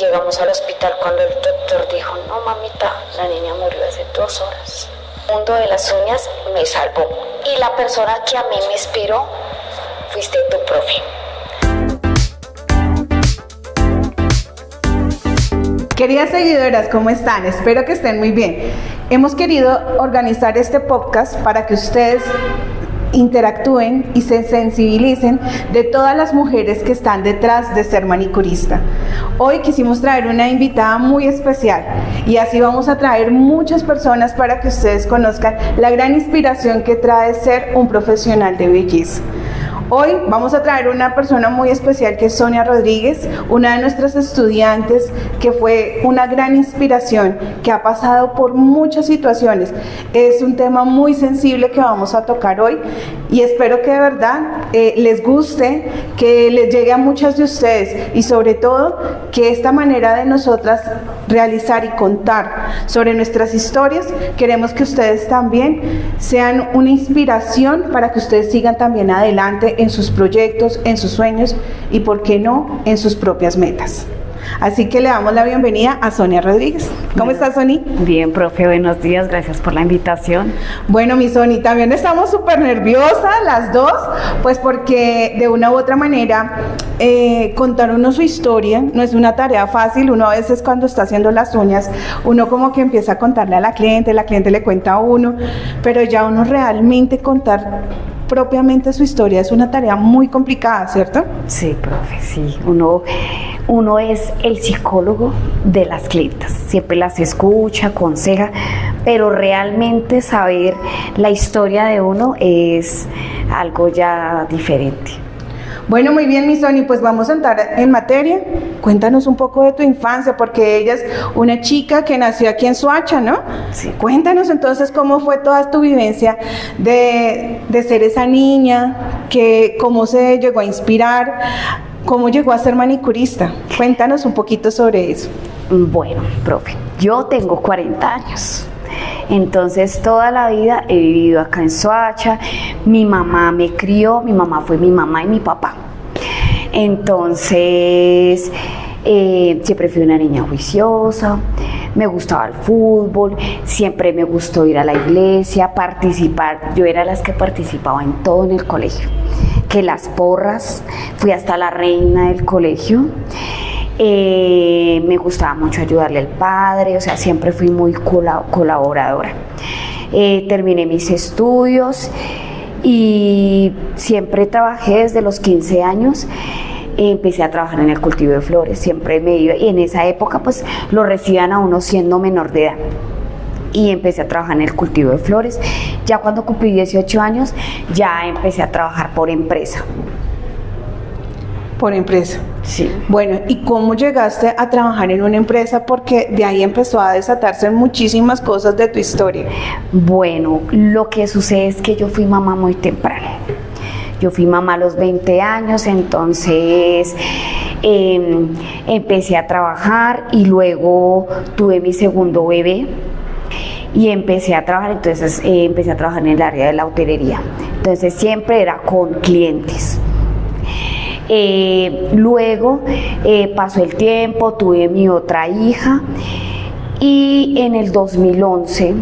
Llegamos al hospital cuando el doctor dijo, no mamita, la niña murió hace 2 horas. El mundo de las uñas me salvó. Y la persona que a mí me inspiró fuiste tu profe. Queridas seguidoras, ¿cómo están? Espero que estén muy bien. Hemos querido organizar este podcast para que ustedes interactúen y se sensibilicen de todas las mujeres que están detrás de ser manicurista. Hoy quisimos traer una invitada muy especial y así vamos a traer muchas personas para que ustedes conozcan la gran inspiración que trae ser un profesional de belleza. Hoy vamos a traer una persona muy especial que es Sonia Rodríguez, una de nuestras estudiantes que fue una gran inspiración, que ha pasado por muchas situaciones. Es un tema muy sensible que vamos a tocar hoy y espero que de verdad les guste, que les llegue a muchas de ustedes y sobre todo que esta manera de nosotras realizar y contar sobre nuestras historias, queremos que ustedes también sean una inspiración para que ustedes sigan también adelante en sus proyectos, en sus sueños y, por qué no, en sus propias metas. Así que le damos la bienvenida a Sonia Rodríguez. ¿Cómo estás, Soni? Bien, profe, buenos días, gracias por la invitación. Bueno, mi Soni, también estamos súper nerviosas las dos, pues porque de una u otra manera contar uno su historia no es una tarea fácil. Uno a veces cuando está haciendo las uñas, uno como que empieza a contarle a la cliente le cuenta a uno, pero ya uno realmente contar propiamente su historia es una tarea muy complicada, ¿cierto? Sí, profe, sí. Uno es el psicólogo de las clientas, siempre las escucha, aconseja, pero realmente saber la historia de uno es algo ya diferente. Bueno, muy bien, mi Soni, pues vamos a entrar en materia. Cuéntanos un poco de tu infancia, porque ella es una chica que nació aquí en Soacha, ¿no? Sí. Cuéntanos entonces cómo fue toda tu vivencia de ser esa niña, cómo se llegó a inspirar, cómo llegó a ser manicurista. Cuéntanos un poquito sobre eso. Bueno, profe, yo tengo 40 años. Entonces toda la vida he vivido acá en Soacha. Mi mamá me crió, mi mamá fue mi mamá y mi papá. Entonces siempre fui una niña juiciosa, me gustaba el fútbol, siempre me gustó ir a la iglesia, participar. Yo era las que participaba en todo en el colegio, que las porras, fui hasta la reina del colegio. Me gustaba mucho ayudarle al padre, o sea, siempre fui muy colaboradora. Terminé mis estudios y siempre trabajé desde los 15 años. Empecé a trabajar en el cultivo de flores, siempre me iba, y en esa época pues lo recibían a uno siendo menor de edad. Y empecé a trabajar en el cultivo de flores. Ya cuando cumplí 18 años, ya empecé a trabajar por empresa. Por empresa. Sí. Bueno, ¿y cómo llegaste a trabajar en una empresa? Porque de ahí empezó a desatarse muchísimas cosas de tu historia. Bueno, lo que sucede es que yo fui mamá muy temprano. Yo fui mamá a los 20 años, entonces empecé a trabajar y luego tuve mi segundo bebé y empecé a trabajar, entonces empecé a trabajar en el área de la hotelería. Entonces siempre era con clientes. Luego pasó el tiempo, tuve mi otra hija y en el 2011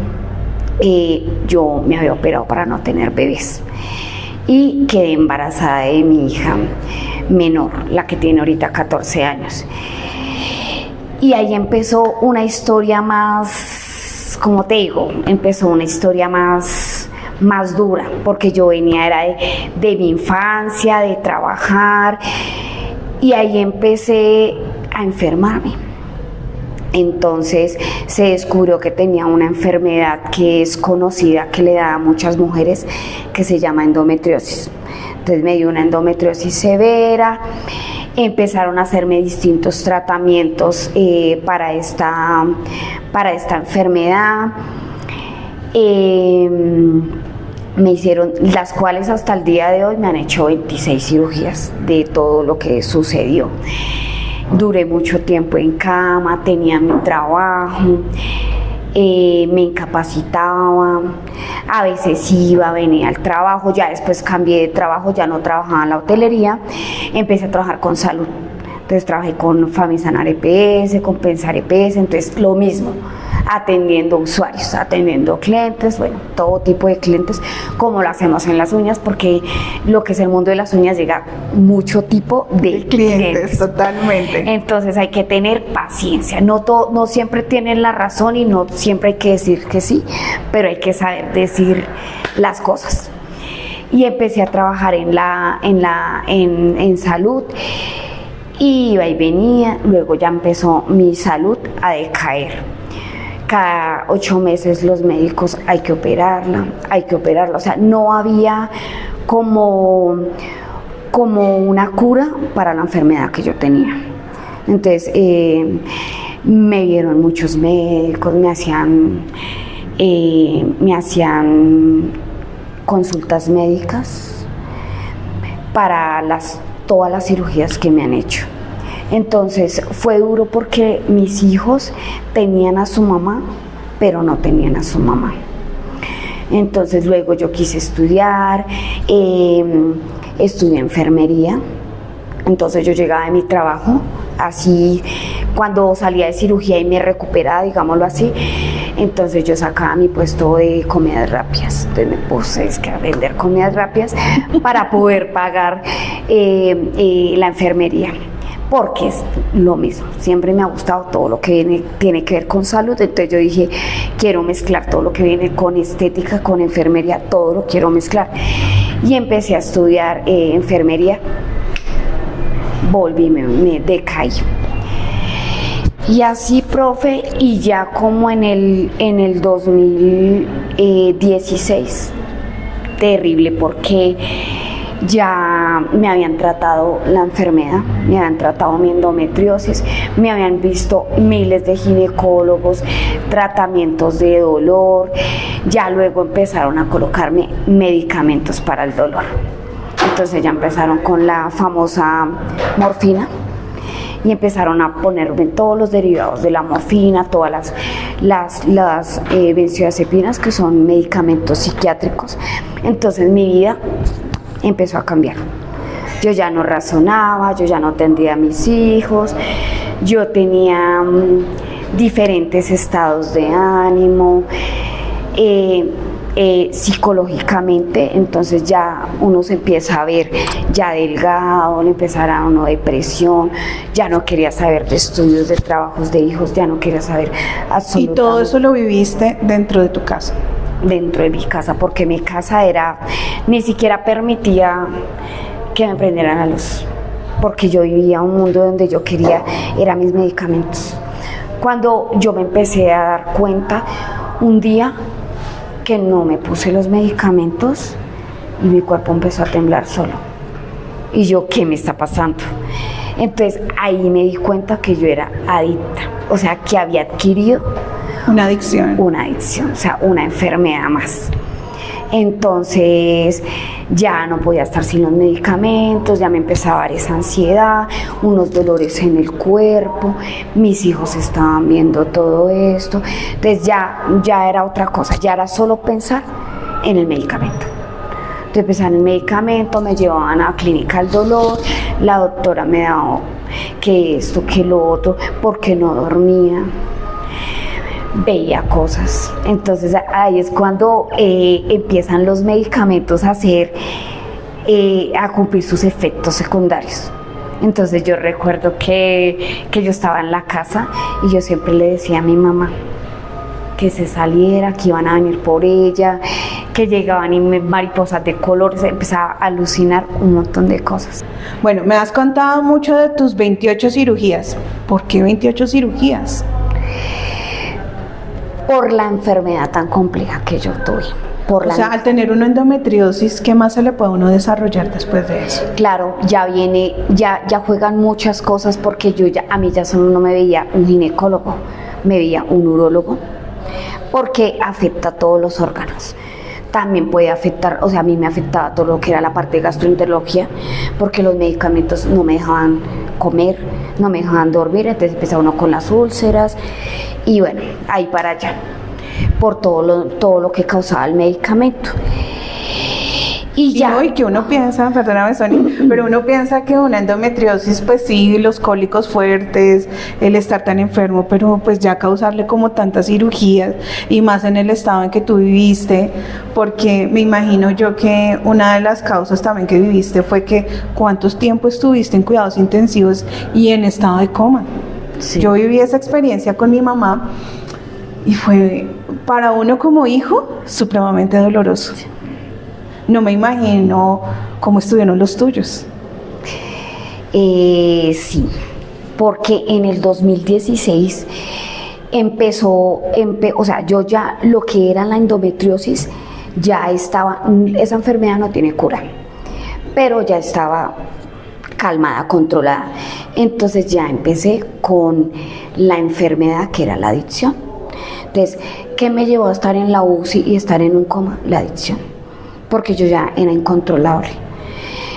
yo me había operado para no tener bebés y quedé embarazada de mi hija menor, la que tiene ahorita 14 años. Y ahí empezó una historia más, como te digo, empezó una historia más dura, porque yo venía era de mi infancia, de trabajar, y ahí empecé a enfermarme. Entonces se descubrió que tenía una enfermedad que es conocida, que le da a muchas mujeres, que se llama endometriosis. Entonces me dio una endometriosis severa. Empezaron a hacerme distintos tratamientos para esta enfermedad. Me hicieron, las cuales hasta el día de hoy me han hecho 26 cirugías de todo lo que sucedió. Duré mucho tiempo en cama, tenía mi trabajo, me incapacitaba, a veces iba, venía al trabajo, ya después cambié de trabajo, ya no trabajaba en la hotelería, empecé a trabajar con salud. Entonces trabajé con Famisanar EPS, con Pensar EPS, entonces lo mismo, atendiendo usuarios, atendiendo clientes, bueno, todo tipo de clientes, como lo hacemos en las uñas, porque lo que es el mundo de las uñas llega mucho tipo de clientes. Totalmente. Entonces hay que tener paciencia, no siempre tienen la razón y no siempre hay que decir que sí, pero hay que saber decir las cosas. Y empecé a trabajar en salud, y iba y venía, luego ya empezó mi salud a decaer. Cada 8 meses los médicos hay que operarla, o sea, no había como una cura para la enfermedad que yo tenía. Entonces me vieron muchos médicos, me hacían consultas médicas para todas las cirugías que me han hecho. Entonces fue duro porque mis hijos tenían a su mamá, pero no tenían a su mamá. Entonces luego yo quise estudiar, estudié enfermería. Entonces yo llegaba de mi trabajo, así cuando salía de cirugía y me recuperaba, digámoslo así, entonces yo sacaba mi puesto de comidas rápidas. Entonces me puse a vender comidas rápidas para poder pagar la enfermería, porque es lo mismo, siempre me ha gustado todo lo que tiene que ver con salud. Entonces yo dije, quiero mezclar todo lo que viene con estética, con enfermería, todo lo quiero mezclar, y empecé a estudiar enfermería. Volví, me decaí. Y así, profe, y ya como en el 2016, terrible, porque ya me habían tratado la enfermedad, me habían tratado mi endometriosis, me habían visto miles de ginecólogos, tratamientos de dolor, ya luego empezaron a colocarme medicamentos para el dolor. Entonces ya empezaron con la famosa morfina y empezaron a ponerme todos los derivados de la morfina, todas las benzodiazepinas, que son medicamentos psiquiátricos. Entonces mi vida empezó a cambiar. Yo ya no razonaba, yo ya no atendía a mis hijos, yo tenía diferentes estados de ánimo, psicológicamente. Entonces ya uno se empieza a ver ya delgado, le empezará a uno depresión, ya no quería saber de estudios, de trabajos de hijos, ya no quería saber absolutamente. ¿Y todo eso lo viviste dentro de tu casa? Dentro de mi casa, porque mi casa ni siquiera permitía que me prendieran la luz, porque yo vivía un mundo donde yo quería, eran mis medicamentos. Cuando yo me empecé a dar cuenta, un día que no me puse los medicamentos y mi cuerpo empezó a temblar solo. Y yo, ¿qué me está pasando? Entonces ahí me di cuenta que yo era adicta, o sea, que había adquirido una adicción, o sea, una enfermedad más. Entonces ya no podía estar sin los medicamentos, ya me empezaba a dar esa ansiedad, unos dolores en el cuerpo, mis hijos estaban viendo todo esto. Entonces ya era otra cosa, ya era solo pensar en el medicamento. Entonces empezaban el medicamento, me llevaban a la clínica del dolor, la doctora me daba que esto, que lo otro, porque no dormía, veía cosas. Entonces ahí es cuando empiezan los medicamentos a cumplir sus efectos secundarios. Entonces yo recuerdo que yo estaba en la casa y yo siempre le decía a mi mamá que se saliera, que iban a venir por ella, que llegaban y mariposas de colores, empezaba a alucinar un montón de cosas. Bueno, me has contado mucho de tus 28 cirugías. ¿Por qué 28 cirugías? Por la enfermedad tan compleja que yo tuve. O sea, al tener una endometriosis, ¿qué más se le puede uno desarrollar después de eso? Claro, ya juegan muchas cosas, porque a mí ya solo no me veía un ginecólogo, me veía un urólogo, porque afecta a todos los órganos. También puede afectar, o sea, a mí me afectaba todo lo que era la parte de gastroenterología, porque los medicamentos no me dejaban comer, no me dejaban dormir, entonces empezaba uno con las úlceras, y bueno, ahí para allá, por todo lo que causaba el medicamento. Y ya. No, y que uno piensa, perdóname Sonia, pero uno piensa que una endometriosis, pues sí, los cólicos fuertes, el estar tan enfermo, pero pues ya causarle como tantas cirugías y más en el estado en que tú viviste, porque me imagino yo que una de las causas también que viviste fue que cuántos tiempo estuviste en cuidados intensivos y en estado de coma. Sí. Yo viví esa experiencia con mi mamá y fue para uno como hijo supremamente doloroso. No me imagino cómo estuvieron los tuyos. Sí, porque en el 2016 o sea, yo ya lo que era la endometriosis ya estaba, esa enfermedad no tiene cura, pero ya estaba calmada, controlada. Entonces ya empecé con la enfermedad que era la adicción. Entonces, ¿qué me llevó a estar en la UCI y estar en un coma? La adicción, porque yo ya era incontrolable.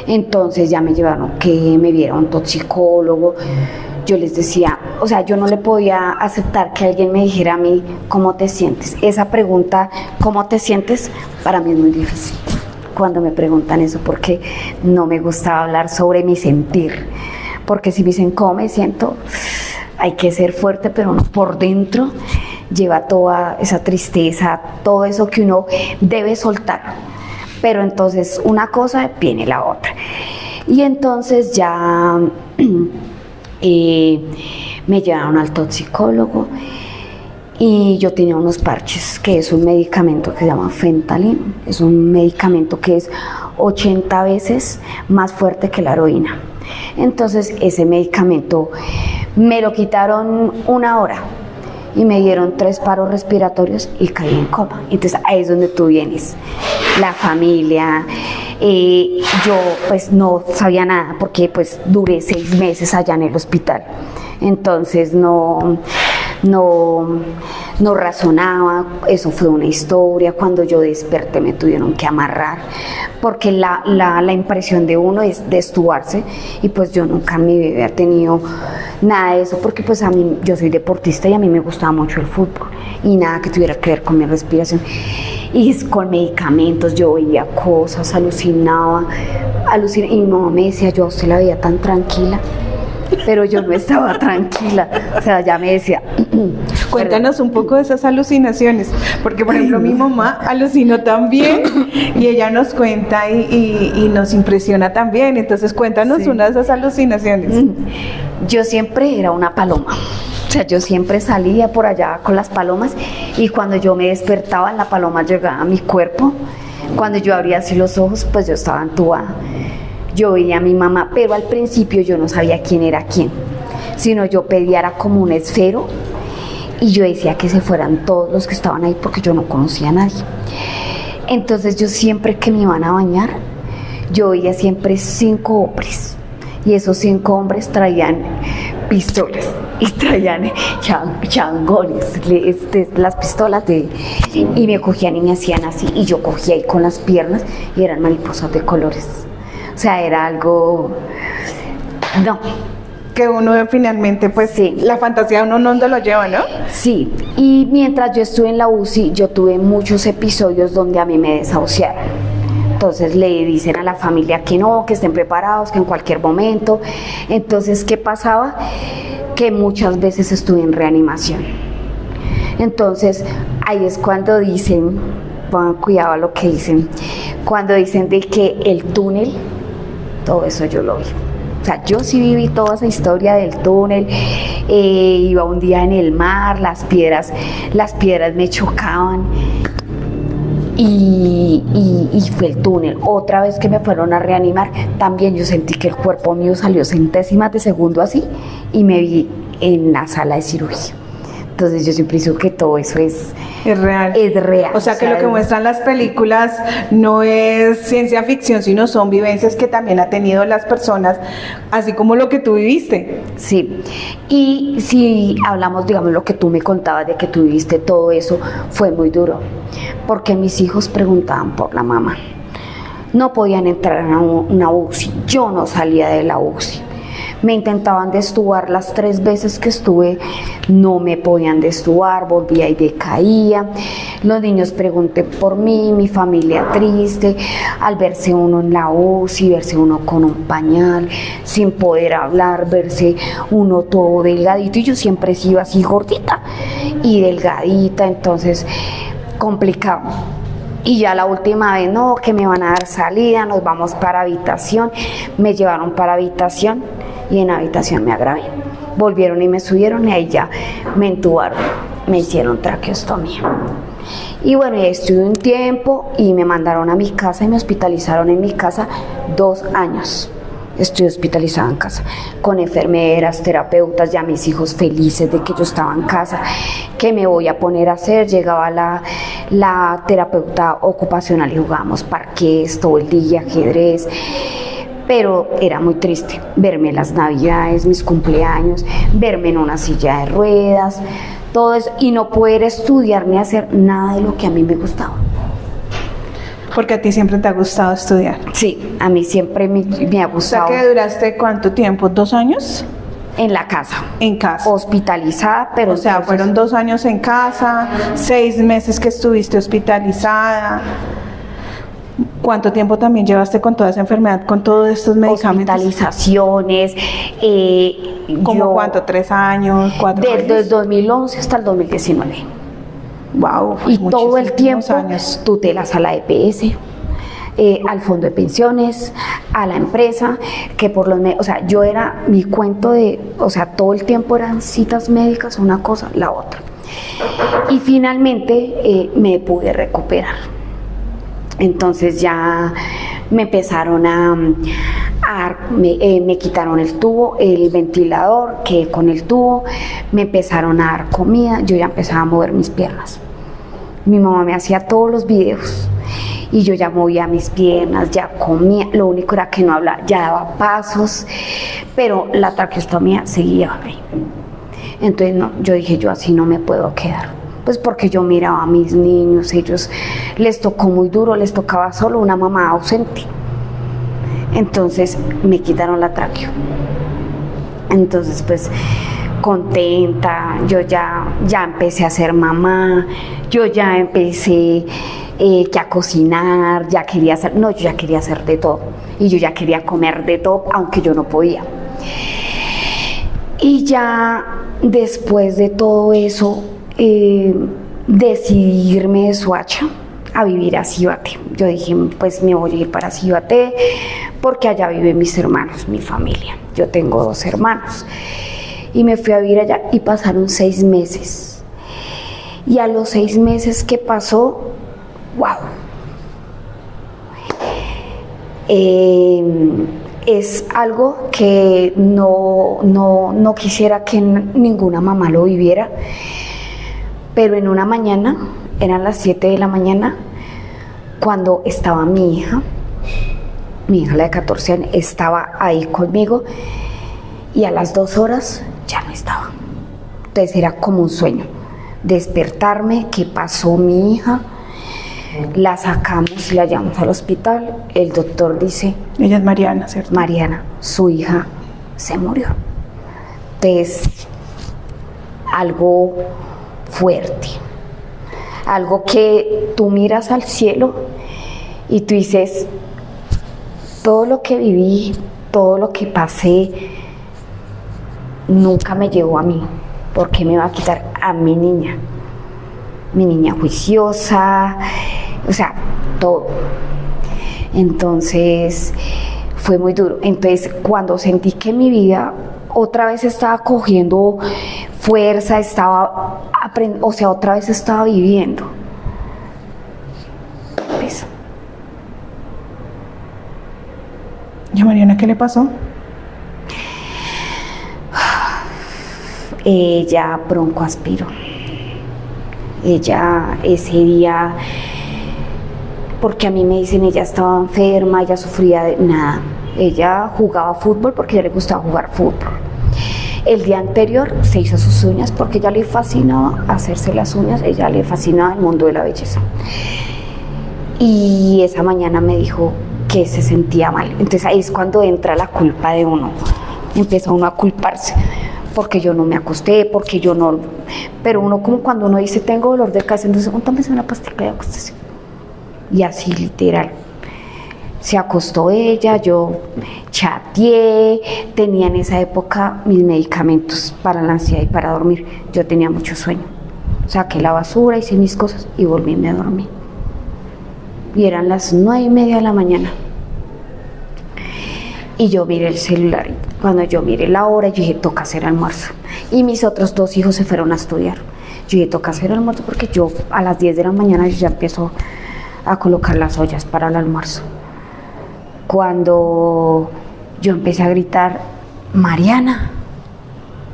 Entonces ya me llevaron que me viera un toxicólogo. Yo les decía, o sea, yo no le podía aceptar que alguien me dijera a mí, ¿cómo te sientes? Esa pregunta, ¿cómo te sientes? Para mí es muy difícil cuando me preguntan eso, porque no me gustaba hablar sobre mi sentir. Porque si me dicen, ¿cómo me siento? Hay que ser fuerte, pero no, por dentro lleva toda esa tristeza, todo eso que uno debe soltar. Pero entonces una cosa viene la otra. Y entonces ya me llevaron al toxicólogo y yo tenía unos parches, que es un medicamento que se llama Fentanyl. Es un medicamento que es 80 veces más fuerte que la heroína. Entonces ese medicamento me lo quitaron 1 hora y me dieron 3 paros respiratorios y caí en coma. Entonces ahí es donde tú vienes, la familia. Yo pues no sabía nada porque pues duré 6 meses allá en el hospital. Entonces no razonaba, eso fue una historia. Cuando yo desperté me tuvieron que amarrar, porque la impresión de uno es de estubarse, y pues yo nunca en mi vida había tenido nada de eso, porque pues a mí, yo soy deportista y a mí me gustaba mucho el fútbol, y nada que tuviera que ver con mi respiración. Y con medicamentos yo veía cosas, alucinaba, y mi mamá me decía, yo a usted la veía tan tranquila, pero yo no estaba tranquila. O sea, ya me decía... Cuéntanos un poco de esas alucinaciones, porque por ejemplo mi mamá alucinó también y ella nos cuenta y nos impresiona también. Entonces cuéntanos, sí, una de esas alucinaciones. Yo siempre era una paloma. O sea, yo siempre salía por allá con las palomas, y cuando yo me despertaba, la paloma llegaba a mi cuerpo. Cuando yo abría así los ojos, pues yo estaba entubada. Yo veía a mi mamá, pero al principio yo no sabía quién era quién, sino yo pedía era como un esfero, y yo decía que se fueran todos los que estaban ahí, porque yo no conocía a nadie. Entonces yo siempre que me iban a bañar, yo veía siempre 5 hombres, y esos 5 hombres traían pistolas y traían changones, las pistolas y me cogían y me hacían así, y yo cogía ahí con las piernas y eran mariposas de colores. O sea, era algo... No. Que uno finalmente, pues, sí, la fantasía uno no lo lleva, ¿no? Sí, y mientras yo estuve en la UCI, yo tuve muchos episodios donde a mí me desahuciaron. Entonces le dicen a la familia que no, que estén preparados, que en cualquier momento. Entonces, ¿qué pasaba? Que muchas veces estuve en reanimación. Entonces, ahí es cuando dicen, pongan cuidado a lo que dicen, cuando dicen de que el túnel, todo eso yo lo vi. O sea, yo sí viví toda esa historia del túnel. Iba un día en el mar, las piedras me chocaban, y fue el túnel. Otra vez que me fueron a reanimar, también yo sentí que el cuerpo mío salió centésimas de segundo así, y me vi en la sala de cirugía. Entonces yo siempre digo que todo eso es real. Es real. O sea, que lo que muestran las películas no es ciencia ficción, sino son vivencias que también han tenido las personas, así como lo que tú viviste. Sí, y si hablamos, digamos, lo que tú me contabas de que tú viviste, todo eso fue muy duro, porque mis hijos preguntaban por la mamá. No podían entrar a una UCI, yo no salía de la UCI. Me intentaban destubar las 3 veces que estuve, no me podían destubar, volvía y decaía. Los niños pregunten por mí, mi familia triste, al verse uno en la UCI, verse uno con un pañal, sin poder hablar, verse uno todo delgadito. Y yo siempre he sido así gordita y delgadita, entonces complicado. Y ya la última vez, no, que me van a dar salida, nos vamos para habitación. Me llevaron para habitación y en habitación me agravé. Volvieron y me subieron y ahí ya me entubaron, me hicieron traqueostomía. Y bueno, estuve un tiempo y me mandaron a mi casa y me hospitalizaron en mi casa 2 años. Estoy hospitalizada en casa, con enfermeras, terapeutas, ya mis hijos felices de que yo estaba en casa. ¿Qué me voy a poner a hacer? Llegaba la terapeuta ocupacional y jugábamos parqués todo el día, ajedrez. Pero era muy triste verme en las navidades, mis cumpleaños, verme en una silla de ruedas, todo eso, y no poder estudiar ni hacer nada de lo que a mí me gustaba. Porque a ti siempre te ha gustado estudiar. Sí, a mí siempre me ha gustado. O sea, que duraste ¿cuánto tiempo? ¿2 años? En la casa. En casa. Hospitalizada, pero... O sea, fueron 2 años en casa, 6 meses que estuviste hospitalizada. ¿Cuánto tiempo también llevaste con toda esa enfermedad, con todos estos medicamentos? Hospitalizaciones. ¿Cómo cuánto? ¿3 años? ¿4 años? Desde el 2011 hasta el 2019. Wow. Y todo el tiempo tutelas a la EPS, al fondo de pensiones, a la empresa, que por los o sea, yo era mi cuento de, o sea, todo el tiempo eran citas médicas, una cosa, la otra. Y finalmente me pude recuperar. Entonces ya me empezaron me quitaron el tubo, el ventilador, que con el tubo me empezaron a dar comida, yo ya empezaba a mover mis piernas. Mi mamá me hacía todos los videos y yo ya movía mis piernas, ya comía, lo único era que no hablaba, ya daba pasos, pero la traqueostomía seguía ahí. Entonces no, yo dije, yo así no me puedo quedar. Pues porque yo miraba a mis niños, ellos les tocó muy duro, les tocaba solo una mamá ausente. Entonces me quitaron la tráqueo. Entonces pues contenta, yo ya empecé a ser mamá, yo ya empecé que a cocinar, ya quería hacer, no, yo ya quería hacer de todo. Y yo ya quería comer de todo, aunque yo no podía. Y ya después de todo eso, decidí irme de Soacha a vivir a Cibate. Yo dije, pues me voy a ir para Cibate porque allá viven mis hermanos, mi familia. Yo tengo 2 hermanos. Y me fui a vivir allá y pasaron 6 meses. Y a los 6 meses que pasó, wow. Es algo que no quisiera que ninguna mamá lo viviera. Pero en una mañana, eran las 7 de la mañana, cuando estaba mi hija, la de 14 años, estaba ahí conmigo y a las 2 horas ya no estaba. Entonces era como un sueño. Despertarme, ¿qué pasó mi hija? La sacamos y la llevamos al hospital. El doctor dice... Ella es Mariana, ¿cierto? Mariana, su hija se murió. Entonces, algo fuerte, algo que tú miras al cielo y tú dices, todo lo que viví, todo lo que pasé, nunca me llegó a mí. ¿Por qué me va a quitar a mi niña? Mi niña juiciosa, o sea, todo. Entonces, fue muy duro. Entonces, cuando sentí que mi vida otra vez estaba cogiendo fuerza, o sea, otra vez estaba viviendo. Eso. ¿Y a Mariana qué le pasó? Ella broncoaspiró. Ella ese día, porque a mí me dicen, ella estaba enferma, ella sufría de nada. Ella jugaba fútbol porque a ella le gustaba jugar fútbol. El día anterior se hizo sus uñas porque a ella le fascinaba hacerse las uñas, a ella le fascinaba el mundo de la belleza. Y esa mañana me dijo que se sentía mal. Entonces ahí es cuando entra la culpa de uno. Empieza uno a culparse. porque yo no me acosté, porque yo no... Pero uno como cuando uno dice tengo dolor de cabeza, entonces tómese una pastilla de acuéstese. Y así literal. Se acostó ella, yo chateé, tenía en esa época mis medicamentos para la ansiedad y para dormir. Yo tenía mucho sueño. Saqué la basura, hice mis cosas y volví a dormir. Y eran las 9:30 de la mañana. Y yo miré el celular. Cuando yo miré la hora, yo dije, toca hacer almuerzo. Y mis otros 2 hijos se fueron a estudiar. Yo dije, toca hacer almuerzo porque yo a las 10 de la mañana yo ya empiezo a colocar las ollas para el almuerzo. Cuando yo empecé a gritar, Mariana,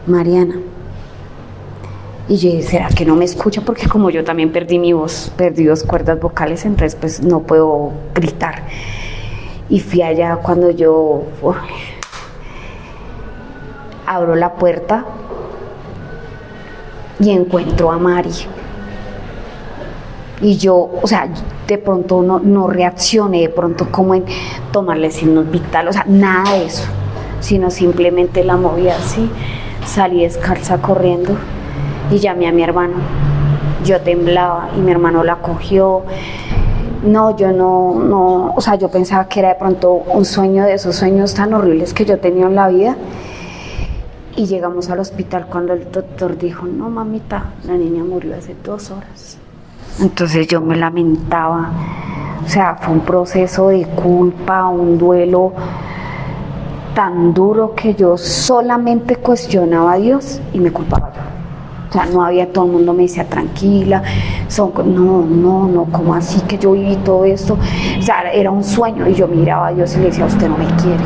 Mariana. Y yo dije, ¿será que no me escucha? Porque como yo también perdí mi voz, perdí 2 cuerdas vocales, entonces pues no puedo gritar. Y fui allá cuando yo abro la puerta y encuentro a Mari. Y yo, o sea, de pronto no reaccioné, de pronto como en tomarle signos vitales, o sea, nada de eso, sino simplemente la moví así, salí descalza corriendo y llamé a mi hermano. Yo temblaba y mi hermano la cogió. No, yo no, o sea, yo pensaba que era de pronto un sueño de esos sueños tan horribles que yo tenía en la vida. Y llegamos al hospital cuando el doctor dijo, no mamita, la niña murió hace 2 horas. Entonces yo me lamentaba, o sea, fue un proceso de culpa, un duelo tan duro que yo solamente cuestionaba a Dios y me culpaba yo. O sea, no había, todo el mundo me decía tranquila, no, ¿cómo así que yo viví todo esto? O sea, era un sueño y yo miraba a Dios y le decía, usted no me quiere.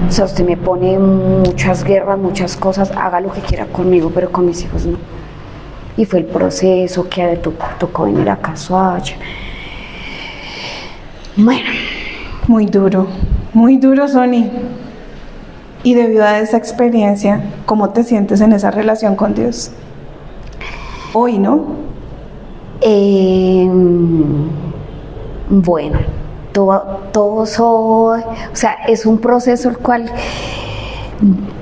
O sea, usted me pone muchas guerras, muchas cosas, haga lo que quiera conmigo, pero con mis hijos no. Y fue el proceso que tocó venir acá a Soacha. Bueno. Muy duro, Sony. Y debido a esa experiencia, ¿cómo te sientes en esa relación con Dios? Hoy, ¿no? Bueno, todo soy, o sea, es un proceso el cual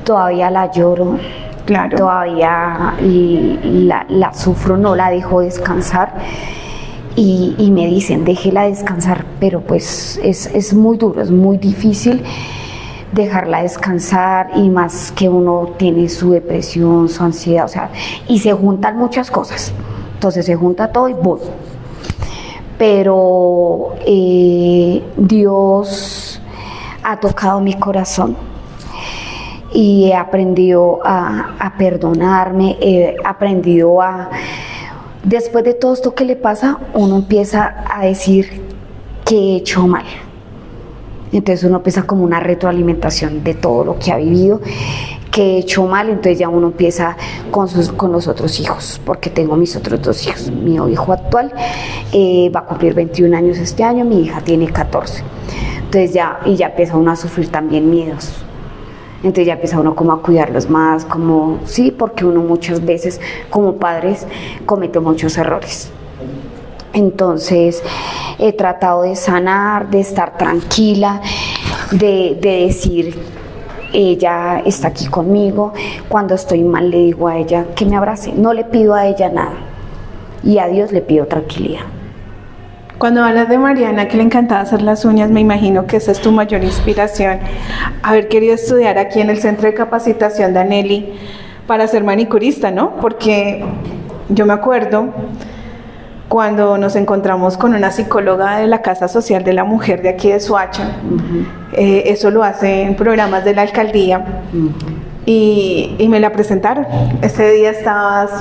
todavía la lloro. Claro. Todavía la sufro, no la dejo descansar y me dicen, déjela descansar, pero pues es muy duro, es muy difícil dejarla descansar y más que uno tiene su depresión, su ansiedad, o sea, y se juntan muchas cosas, entonces se junta todo y voy. Pero Dios ha tocado mi corazón. Y he aprendido a perdonarme, he aprendido después de todo esto que le pasa, uno empieza a decir que he hecho mal. Entonces uno empieza como una retroalimentación de todo lo que ha vivido, que he hecho mal, entonces ya uno empieza con los otros hijos, porque tengo mis otros 2 hijos. Mi hijo actual va a cumplir 21 años este año, mi hija tiene 14. Entonces ya empieza uno a sufrir también miedos. Entonces ya empieza uno como a cuidarlos más, como sí, porque uno muchas veces como padres comete muchos errores. Entonces he tratado de sanar, de estar tranquila, de decir, ella está aquí conmigo. Cuando estoy mal le digo a ella que me abrace, no le pido a ella nada y a Dios le pido tranquilidad. Cuando hablas de Mariana, que le encantaba hacer las uñas, me imagino que esa es tu mayor inspiración. Haber querido estudiar aquí en el Centro de Capacitación de Aneli para ser manicurista, ¿no? Porque yo me acuerdo cuando nos encontramos con una psicóloga de la Casa Social de la Mujer de aquí de Soacha. Eso lo hace en programas de la alcaldía. Y me la presentaron. Ese día estabas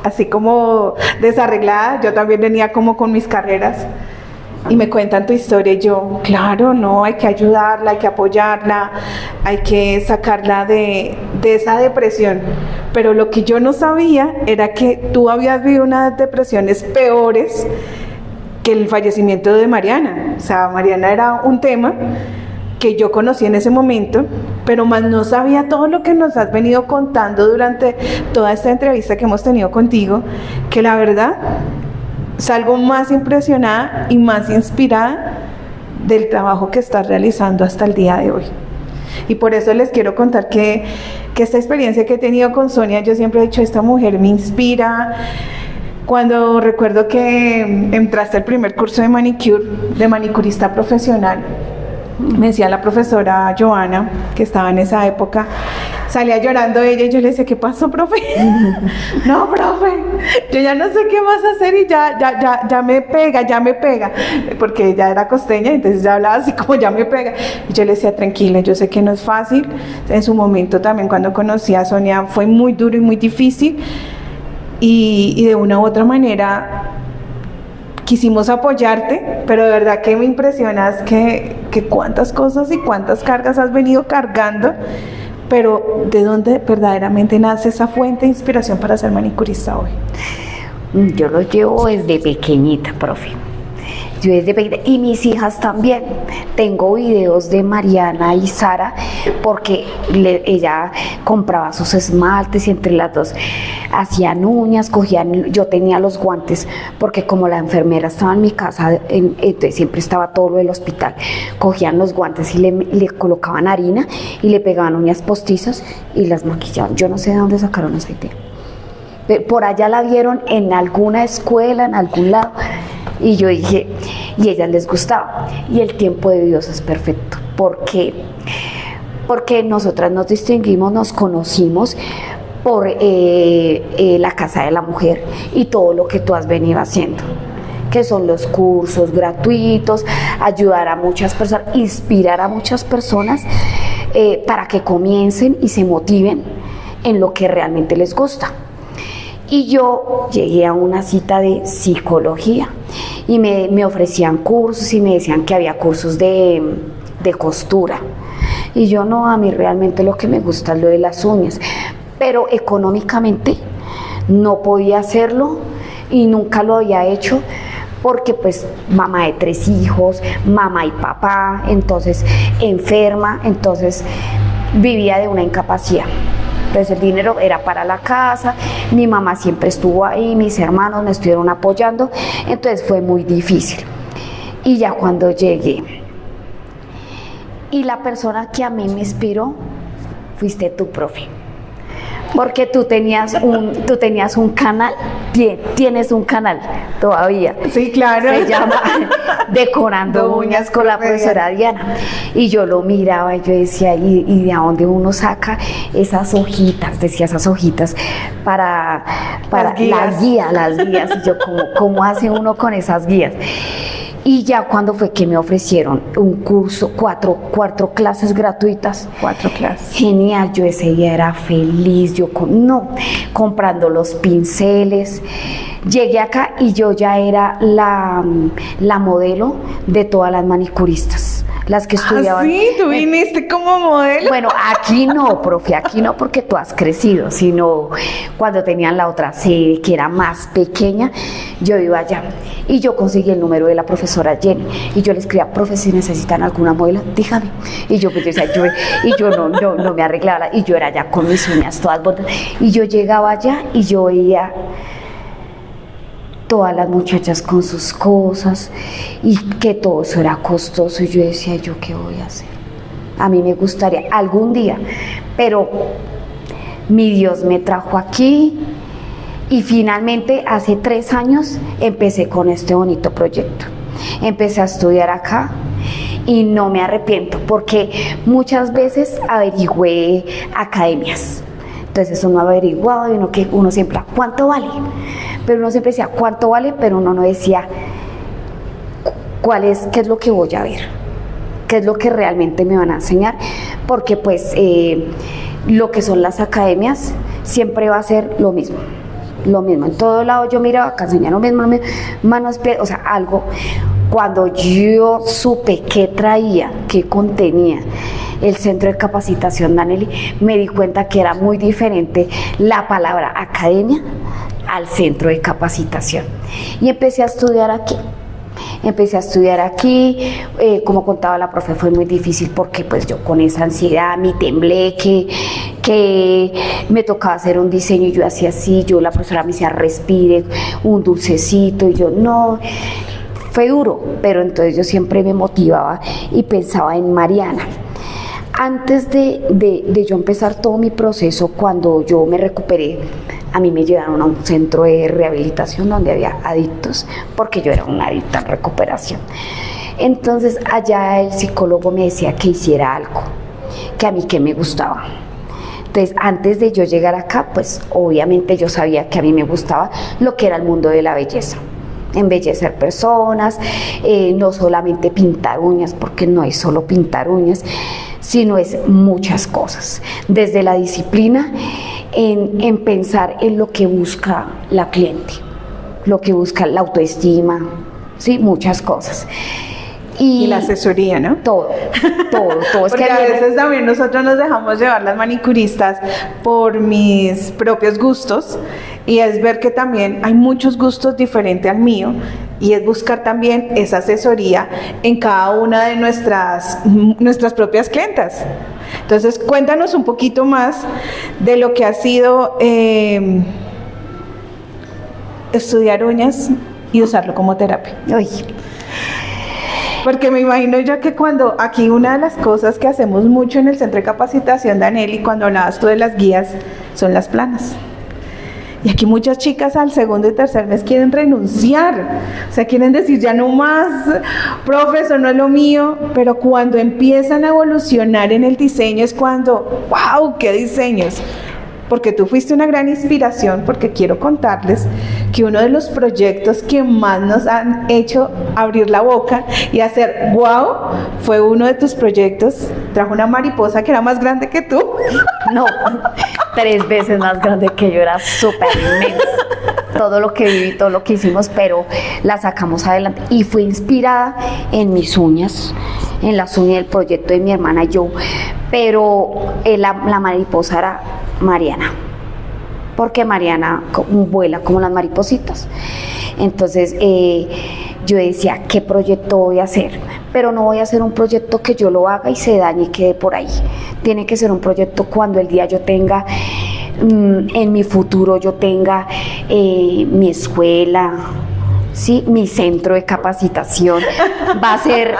así como desarreglada, yo también venía como con mis carreras y me cuentan tu historia y yo, claro, no, hay que ayudarla, hay que apoyarla, hay que sacarla de esa depresión, pero lo que yo no sabía era que tú habías vivido unas depresiones peores que el fallecimiento de Mariana. O sea, Mariana era un tema que yo conocí en ese momento, pero más no sabía todo lo que nos has venido contando durante toda esta entrevista que hemos tenido contigo, que la verdad salgo más impresionada y más inspirada del trabajo que estás realizando hasta el día de hoy. Y por eso les quiero contar que esta experiencia que he tenido con Sonia, yo siempre he dicho, esta mujer me inspira. Cuando recuerdo que entraste al primer curso de manicure, de manicurista profesional, me decía la profesora Joana, que estaba en esa época, salía llorando ella y yo le decía, ¿qué pasó, profe? No, profe, yo ya no sé qué más hacer y ya me pega, porque ella era costeña, entonces ya hablaba así como ya me pega. Y yo le decía, tranquila, yo sé que no es fácil. En su momento también cuando conocí a Sonia fue muy duro y muy difícil y de una u otra manera quisimos apoyarte, pero de verdad que me impresionas que cuántas cosas y cuántas cargas has venido cargando, pero ¿de dónde verdaderamente nace esa fuente de inspiración para ser manicurista hoy? Yo lo llevo desde pequeñita, profe. Yo desde pequeñita, y mis hijas también. Tengo videos de Mariana y Sara, porque ella compraba sus esmaltes y entre las dos hacían uñas, yo tenía los guantes, porque como la enfermera estaba en mi casa, entonces siempre estaba todo lo del hospital, cogían los guantes y le colocaban harina y le pegaban uñas postizas y las maquillaban. Yo no sé de dónde sacaron esa idea. Por allá la vieron en alguna escuela, en algún lado. Y yo dije, y a ellas les gustaba. Y el tiempo de Dios es perfecto. ¿Por qué? Porque nosotras nos distinguimos, nos conocimos por la Casa de la Mujer y todo lo que tú has venido haciendo, que son los cursos gratuitos, ayudar a muchas personas, inspirar a muchas personas para que comiencen y se motiven en lo que realmente les gusta. Y yo llegué a una cita de psicología y me ofrecían cursos y me decían que había cursos de costura. Y yo no, a mí realmente lo que me gusta es lo de las uñas. Pero económicamente no podía hacerlo y nunca lo había hecho porque pues mamá de 3 hijos, mamá y papá, entonces enferma, entonces vivía de una incapacidad. Entonces el dinero era para la casa, mi mamá siempre estuvo ahí, mis hermanos me estuvieron apoyando, entonces fue muy difícil. Y ya cuando llegué, y la persona que a mí me inspiró, fuiste tú, profe. Porque tú tenías un canal, tienes un canal todavía. Sí, claro. Se llama Decorando Uñas con la profesora Diana. Y yo lo miraba y yo decía, ¿y de dónde uno saca esas hojitas? Decía, esas hojitas para las guías. Y yo, ¿cómo hace uno con esas guías? Y ya cuando fue que me ofrecieron un curso, cuatro clases gratuitas. 4 clases. Genial, yo ese día era feliz, comprando los pinceles. Llegué acá y yo ya era la modelo de todas las manicuristas, las que estudiaban. ¿Ah, sí? ¿Tú viniste como modelo? Bueno, aquí no, profe, aquí no porque tú has crecido, sino cuando tenían la otra sede que era más pequeña, yo iba allá y yo conseguí el número de la profesora Jenny y yo le escribía, profe, si necesitan alguna modelo, dígame. Y yo no me arreglaba y yo era allá con mis uñas todas bordadas y yo llegaba allá y yo veía todas las muchachas con sus cosas y que todo eso era costoso y yo decía, ¿yo qué voy a hacer? A mí me gustaría algún día, pero mi Dios me trajo aquí y finalmente hace 3 años empecé con este bonito proyecto. Empecé a estudiar acá y no me arrepiento porque muchas veces averigüé academias. Entonces uno averiguaba y uno siempre, ¿cuánto vale? Pero uno siempre decía, ¿cuánto vale? Pero uno no decía, ¿qué es lo que voy a ver? ¿Qué es lo que realmente me van a enseñar? Porque pues lo que son las academias siempre va a ser lo mismo. En todo lado yo miraba, acá enseñan lo mismo, manos, pies, o sea, algo. Cuando yo supe qué traía, qué contenía el centro de capacitación Danelli, me di cuenta que era muy diferente la palabra academia al centro de capacitación. Y empecé a estudiar aquí. Como contaba la profe, fue muy difícil porque pues yo con esa ansiedad, mi tembleque, que me tocaba hacer un diseño y yo hacía así, la profesora me decía respire, un dulcecito y yo no, fue duro, pero entonces yo siempre me motivaba y pensaba en Mariana. Antes de yo empezar todo mi proceso, cuando yo me recuperé, a mí me llevaron a un centro de rehabilitación donde había adictos, porque yo era una adicta en recuperación. Entonces allá el psicólogo me decía que hiciera algo, que a mí que me gustaba. Entonces, antes de yo llegar acá, pues obviamente yo sabía que a mí me gustaba lo que era el mundo de la belleza. Embellecer personas, no solamente pintar uñas, porque no es solo pintar uñas, sino es muchas cosas. Desde la disciplina, en pensar en lo que busca la cliente, lo que busca la autoestima, sí, muchas cosas. Y la asesoría, ¿no? Todo. Es porque que a veces también nosotros nos dejamos llevar las manicuristas por mis propios gustos, y es ver que también hay muchos gustos diferentes al mío, y es buscar también esa asesoría en cada una de nuestras propias clientas. Entonces, cuéntanos un poquito más de lo que ha sido estudiar uñas y usarlo como terapia. Uy. Porque me imagino yo que cuando aquí una de las cosas que hacemos mucho en el centro de capacitación, Danelli, cuando hablabas tú de las guías, son las planas. Y aquí muchas chicas al segundo y tercer mes quieren renunciar, o sea, quieren decir ya no más, profe, eso no es lo mío, pero cuando empiezan a evolucionar en el diseño es cuando, wow, qué diseños. Porque tú fuiste una gran inspiración, porque quiero contarles que uno de los proyectos que más nos han hecho abrir la boca y hacer wow fue uno de tus proyectos. Trajo una mariposa que era más grande que tú. No, 3 veces más grande que yo, era súper inmensa. Todo lo que viví, todo lo que hicimos, pero la sacamos adelante. Y fue inspirada en mis uñas, en las uñas del proyecto de mi hermana y yo. Pero la mariposa era Mariana, porque Mariana vuela como las maripositas. Entonces yo decía, ¿qué proyecto voy a hacer? Pero no voy a hacer un proyecto que yo lo haga y se dañe y quede por ahí. Tiene que ser un proyecto cuando el día yo tenga, en mi futuro yo tenga mi escuela, sí, mi centro de capacitación, va a ser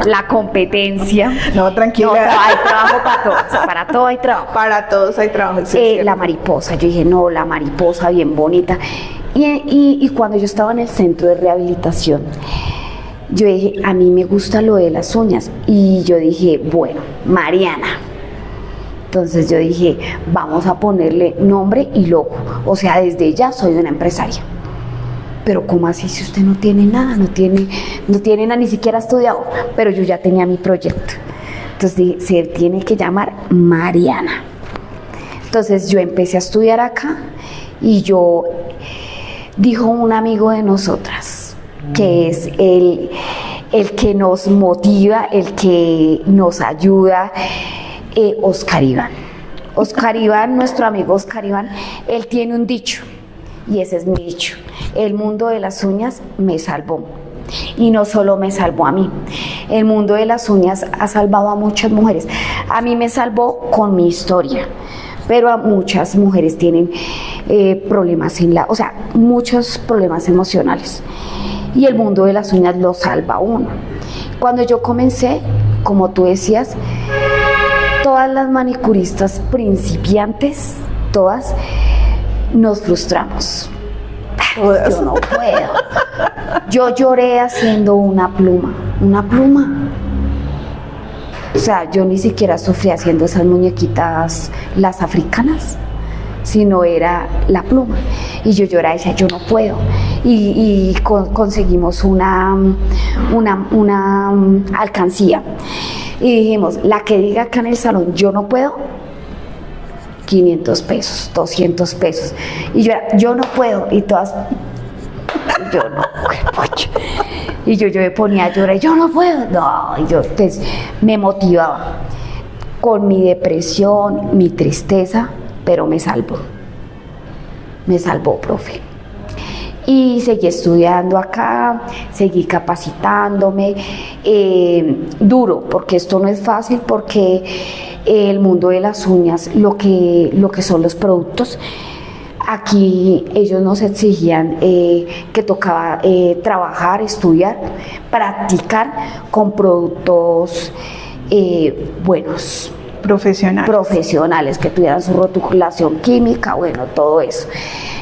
la competencia. No, tranquila. No, hay trabajo para todos, para todo hay trabajo. Para todos hay trabajo. Sí, la mariposa, yo dije, no, la mariposa bien bonita. Y cuando yo estaba en el centro de rehabilitación, yo dije, a mí me gusta lo de las uñas. Y yo dije, bueno, Mariana. Entonces yo dije, vamos a ponerle nombre y logo. O sea, desde ya soy una empresaria. Pero ¿cómo así si usted no tiene nada? No tiene nada, ni siquiera ha estudiado. Pero yo ya tenía mi proyecto. Entonces dije, se tiene que llamar Mariana. Entonces yo empecé a estudiar acá y dijo un amigo de nosotras, que es el que nos motiva, el que nos ayuda, Oscar Iván. Oscar Iván, nuestro amigo Oscar Iván, él tiene un dicho, y ese es mi dicho: el mundo de las uñas me salvó. Y no solo me salvó a mí, el mundo de las uñas ha salvado a muchas mujeres. A mí me salvó con mi historia, pero a muchas mujeres tienen problemas muchos problemas emocionales, y el mundo de las uñas lo salva a uno. Cuando yo comencé, como tú decías, todas las manicuristas principiantes, todas nos frustramos. Yo no puedo. Yo lloré haciendo una pluma. O sea, yo ni siquiera sufrí haciendo esas muñequitas, las africanas, sino era la pluma. Y yo lloraba y decía, yo no puedo. Y conseguimos una alcancía. Y dijimos, la que diga acá en el salón, yo no puedo, 500 pesos, 200 pesos. Y yo no puedo. Y todas, yo no puedo. Y yo me ponía a llorar, yo no puedo. No, y yo entonces me motivaba con mi depresión, mi tristeza, pero me salvó, profe. Y seguí estudiando acá, seguí capacitándome, duro, porque esto no es fácil, porque el mundo de las uñas, lo que son los productos, aquí ellos nos exigían que tocaba trabajar, estudiar, practicar con productos buenos. profesionales que tuvieran su rotulación química, bueno, todo eso.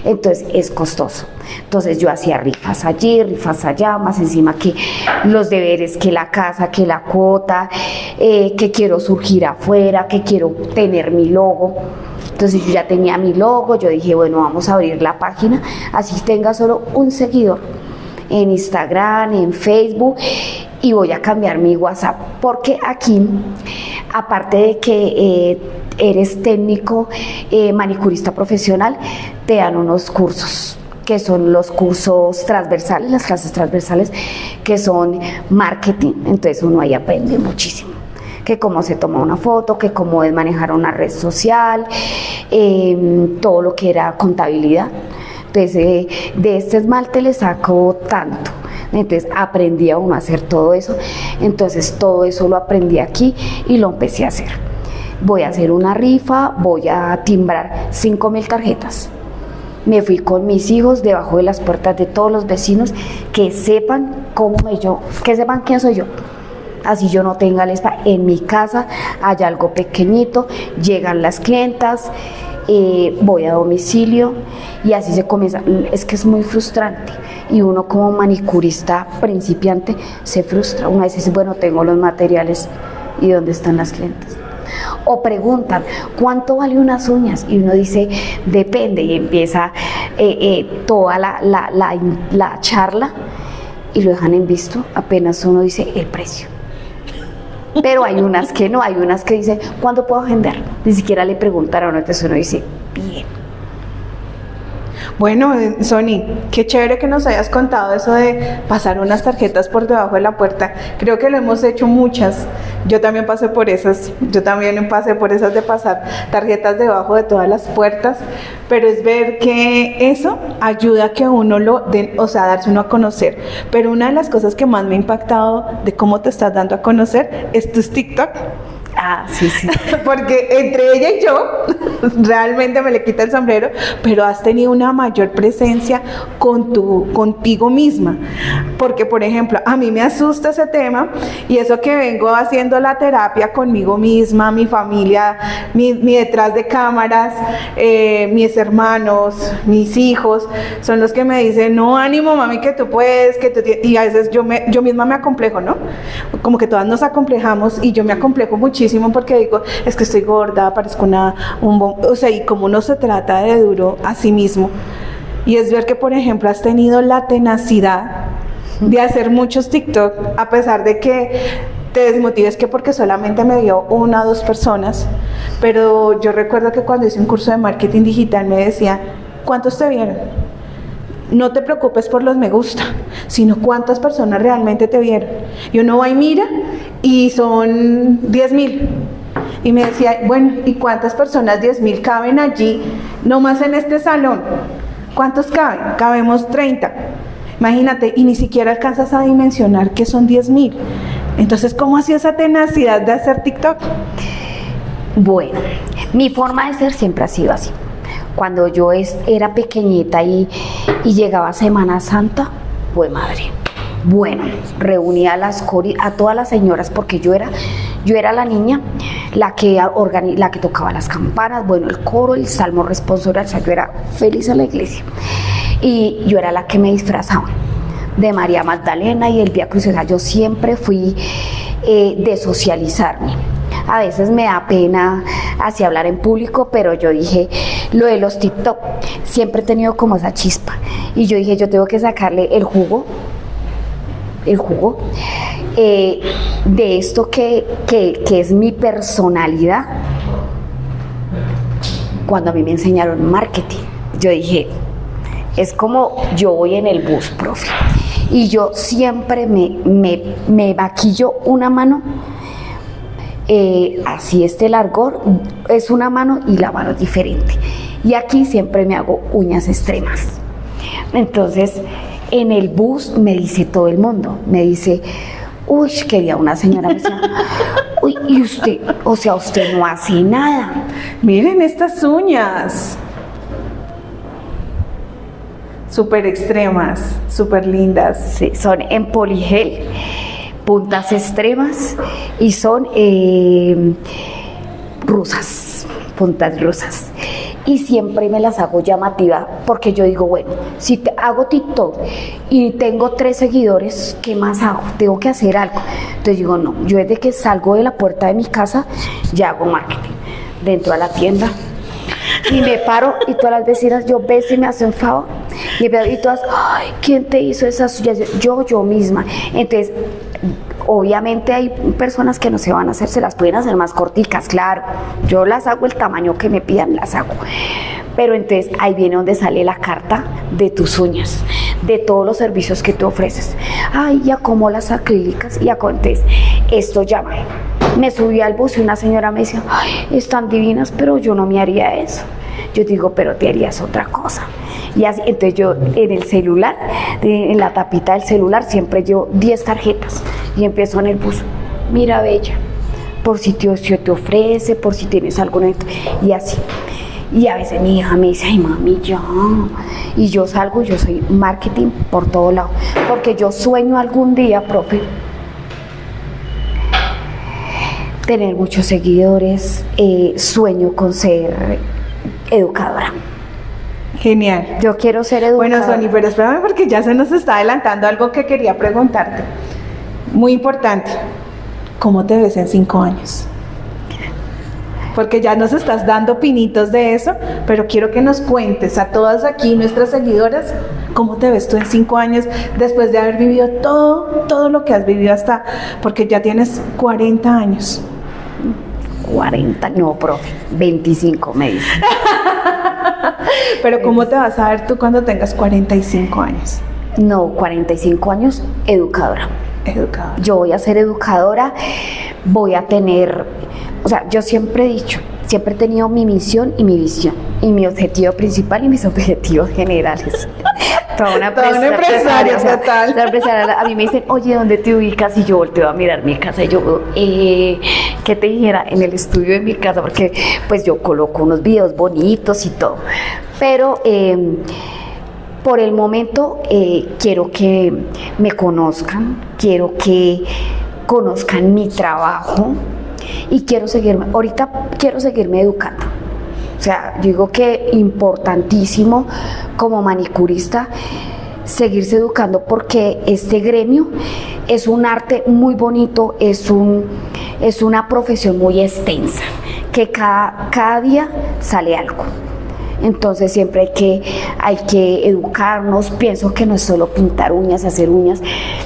Entonces es costoso. Entonces yo hacía rifas allí, rifas allá, más encima que los deberes, que la casa, que la cuota, que quiero surgir afuera, que quiero tener mi logo. Entonces yo ya tenía mi logo, yo dije, bueno, vamos a abrir la página, así tenga solo un seguidor en Instagram, en Facebook, y voy a cambiar mi WhatsApp, porque aquí, aparte de que eres técnico, manicurista profesional, te dan unos cursos, que son los cursos transversales, las clases transversales, que son marketing. Entonces uno ahí aprende muchísimo, que cómo se toma una foto, que cómo es manejar una red social, todo lo que era contabilidad. Entonces de este esmalte le saco tanto. Entonces aprendí a uno a hacer todo eso. Entonces todo eso lo aprendí aquí y lo empecé a hacer. Voy a hacer una rifa, voy a timbrar 5,000 tarjetas. Me fui con mis hijos debajo de las puertas de todos los vecinos, que sepan que sepan quién soy yo. Así yo no tenga el spa en mi casa, hay algo pequeñito, llegan las clientas, voy a domicilio, y así se comienza. Es que es muy frustrante, y uno como manicurista principiante se frustra. Una vez dice, bueno, tengo los materiales, ¿y dónde están las clientes? O preguntan, ¿cuánto vale unas uñas? Y uno dice, depende, y empieza toda la charla, y lo dejan en visto apenas uno dice el precio. Pero hay unas que no, hay unas que dicen, ¿cuándo puedo agendar? Ni siquiera le preguntaron, entonces uno dice, bien. Bueno, Sony, qué chévere que nos hayas contado eso de pasar unas tarjetas por debajo de la puerta. Creo que lo hemos hecho muchas. Yo también pasé por esas de pasar tarjetas debajo de todas las puertas, pero es ver que eso ayuda a que uno darse uno a conocer. Pero una de las cosas que más me ha impactado de cómo te estás dando a conocer es tus TikTok. Ah, sí, sí. Porque entre ella y yo, realmente me le quita el sombrero, pero has tenido una mayor presencia contigo misma. Porque, por ejemplo, a mí me asusta ese tema, y eso que vengo haciendo la terapia conmigo misma, mi familia, mi detrás de cámaras, mis hermanos, mis hijos, son los que me dicen, no, ánimo, mami, que tú puedes, y a veces yo misma me acomplejo, ¿no? Como que todas nos acomplejamos, y yo me acomplejo muchísimo, porque digo, es que estoy gorda, parezco y como uno se trata de duro a sí mismo. Y es ver que, por ejemplo, has tenido la tenacidad de hacer muchos TikTok, a pesar de que te desmotives, que porque solamente me dio 1 o 2 personas. Pero yo recuerdo que cuando hice un curso de marketing digital me decía, ¿cuántos te vieron? No te preocupes por los me gusta, sino cuántas personas realmente te vieron. Y uno va y mira, y son 10,000. Y me decía, bueno, ¿y cuántas personas 10,000 caben allí, nomás en este salón? ¿Cuántos caben? Cabemos 30. Imagínate, y ni siquiera alcanzas a dimensionar que son 10,000. Entonces, ¿cómo hacía esa tenacidad de hacer TikTok? Bueno, mi forma de ser siempre ha sido así. Cuando yo era pequeñita y llegaba Semana Santa, pues madre, bueno, reunía a todas las señoras, porque yo era la niña, la que tocaba las campanas, bueno, el coro, el salmo responsorial, o sea, yo era feliz en la iglesia. Y yo era la que me disfrazaba de María Magdalena y el Vía Crucis. O sea, yo siempre fui de socializarme. A veces me da pena así hablar en público, pero yo dije, lo de los TikTok, siempre he tenido como esa chispa, y yo dije, yo tengo que sacarle el jugo de esto que es mi personalidad. Cuando a mí me enseñaron marketing, yo dije, es como yo voy en el bus, profe, y yo siempre me maquillo una mano, así este largor es una mano y la mano es diferente, y aquí siempre me hago uñas extremas. Entonces en el bus me dice todo el mundo, me dice, uy, quería una señora, me decía, uy, y usted, o sea, usted no hace nada. Miren estas uñas, súper extremas, súper lindas. Sí, son en poligel, puntas extremas, y son rusas, puntas rusas. Y siempre me las hago llamativas porque yo digo, bueno, si hago TikTok y tengo 3 seguidores, ¿qué más hago? Tengo que hacer algo. Entonces digo, no, yo desde que salgo de la puerta de mi casa ya hago marketing. Dentro de la tienda y me paro y todas las vecinas, yo beso y me hacen favor y todas, ay, ¿quién te hizo esas suyas? Yo misma. Entonces, obviamente hay personas que no se van a hacer, se las pueden hacer más corticas, claro, yo las hago el tamaño que me pidan, las hago, pero entonces ahí viene donde sale la carta de tus uñas, de todos los servicios que tú ofreces. Ay, ya como las acrílicas, y entonces esto llama. Me subí al bus y una señora me decía, ay, están divinas, pero yo no me haría eso. Yo digo, pero te harías otra cosa. Y así, entonces yo en el celular, en la tapita del celular, siempre llevo 10 tarjetas y empiezo en el bus. Mira, bella, por si te ofrece, por si tienes algo neto, y así. Y a veces mi hija me dice, ay, mami, ya. Y yo salgo, yo soy marketing por todo lado, porque yo sueño algún día, profe, tener muchos seguidores, sueño con ser educadora. Genial. Yo quiero ser educadora. Bueno, Sony, pero espérame porque ya se nos está adelantando algo que quería preguntarte. Muy importante. ¿Cómo te ves en 5 años? Porque ya nos estás dando pinitos de eso, pero quiero que nos cuentes a todas aquí, nuestras seguidoras, ¿cómo te ves tú en 5 años después de haber vivido todo lo que has vivido hasta, porque ya tienes 40 años? 40, no, profe, 25 me dice. Pero ¿cómo te vas a ver tú cuando tengas 45 años? No, 45 años, educadora. Educadora. Yo voy a ser educadora, voy a tener, o sea, yo siempre he dicho, siempre he tenido mi misión y mi visión, y mi objetivo principal y mis objetivos generales. Toda una empresaria, total. La empresaria, a mí me dicen, oye, ¿dónde te ubicas? Y yo volteo a mirar mi casa y yo, ¿qué te dijera? En el estudio de mi casa, porque pues yo coloco unos videos bonitos y todo. Pero por el momento quiero que me conozcan, quiero que conozcan mi trabajo y quiero seguirme educando. O sea, yo digo que importantísimo como manicurista seguirse educando porque este gremio es un arte muy bonito, es una profesión muy extensa, que cada día sale algo. Entonces siempre hay que educarnos. Pienso que no es solo pintar uñas, hacer uñas.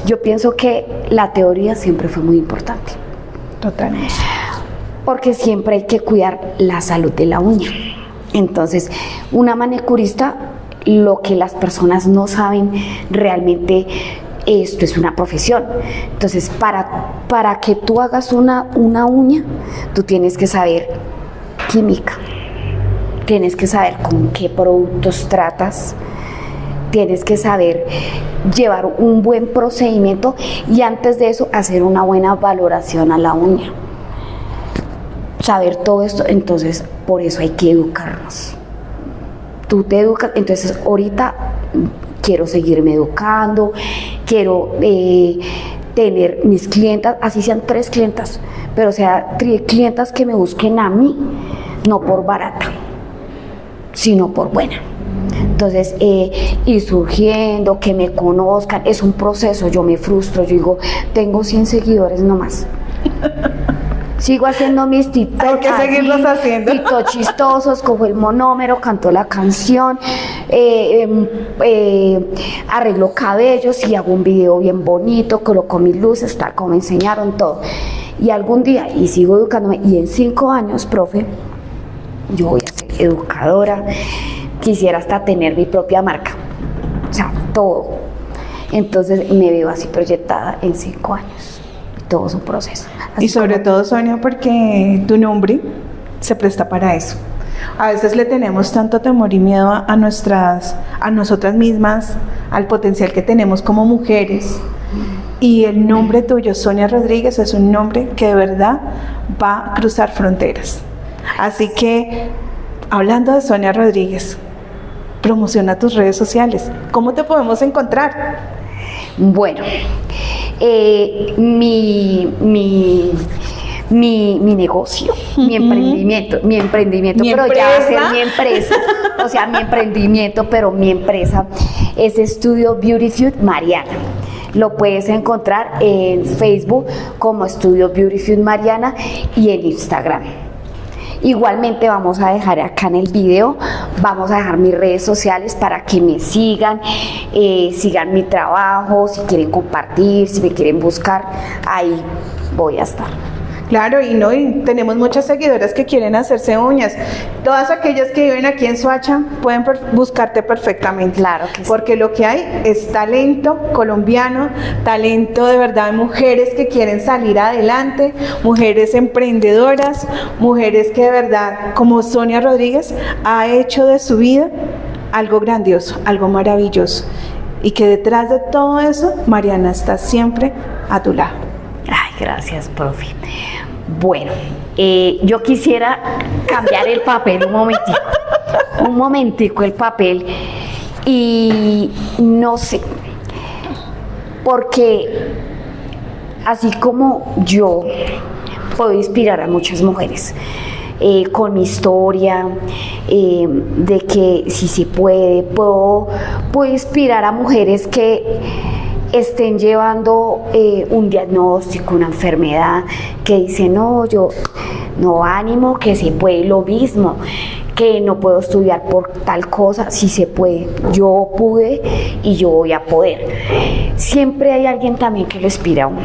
Yo pienso que la teoría siempre fue muy importante. Totalmente. Porque siempre hay que cuidar la salud de la uña. Entonces, una manicurista, lo que las personas no saben realmente, esto es una profesión. Entonces, para que tú hagas una uña, tú tienes que saber química, tienes que saber con qué productos tratas, tienes que saber llevar un buen procedimiento y antes de eso hacer una buena valoración a la uña. Saber todo esto, entonces por eso hay que educarnos. Tú te educas, entonces ahorita quiero seguirme educando, quiero tener mis clientas, así sean 3 clientas, pero o sea, 3 clientas que me busquen a mí, no por barata, sino por buena. Entonces, ir surgiendo, que me conozcan, es un proceso. Yo me frustro, yo digo, tengo 100 seguidores nomás. Sigo haciendo mis TikTok. Hay que seguirlos haciendo. TikTok chistosos, cojo el monómero, canto la canción, arreglo cabellos y hago un video bien bonito, coloco mis luces, tal como me enseñaron todo. Y algún día, y sigo educándome, y en 5 años, profe, yo voy a ser educadora, quisiera hasta tener mi propia marca, o sea, todo. Entonces me veo así proyectada en 5 años. Todo es un proceso. Así y sobre todo, Sonia, porque tu nombre se presta para eso. A veces le tenemos tanto temor y miedo a nosotras mismas, al potencial que tenemos como mujeres. Y el nombre tuyo, Sonia Rodríguez, es un nombre que de verdad va a cruzar fronteras. Así que, hablando de Sonia Rodríguez, promociona tus redes sociales. ¿Cómo te podemos encontrar? Bueno, mi mi negocio, mi emprendimiento, Mi pero ya va a ser empresa. mi empresa, o sea, mi emprendimiento, pero mi empresa es Estudio Beauty Food Mariana. Lo puedes encontrar en Facebook como Estudio Beauty Food Mariana y en Instagram. Igualmente vamos a dejar acá en el video, vamos a dejar mis redes sociales para que me sigan, sigan mi trabajo, si quieren compartir, si me quieren buscar, ahí voy a estar. Claro, y tenemos muchas seguidoras que quieren hacerse uñas. Todas aquellas que viven aquí en Soacha pueden buscarte perfectamente. Claro que sí. Porque lo que hay es talento colombiano, talento de verdad, mujeres que quieren salir adelante, mujeres emprendedoras, mujeres que de verdad, como Sonia Rodríguez, ha hecho de su vida algo grandioso, algo maravilloso. Y que detrás de todo eso, Mariana está siempre a tu lado. Ay, gracias, profe. Bueno, yo quisiera cambiar el papel un momentico el papel, y no sé, porque así como yo puedo inspirar a muchas mujeres con mi historia, de que sí se puede, puedo inspirar a mujeres que estén llevando un diagnóstico, una enfermedad, que dicen, no, ánimo, que se puede, lo mismo, que no puedo estudiar por tal cosa, sí se puede, yo pude y yo voy a poder. Siempre hay alguien también que lo inspira a uno.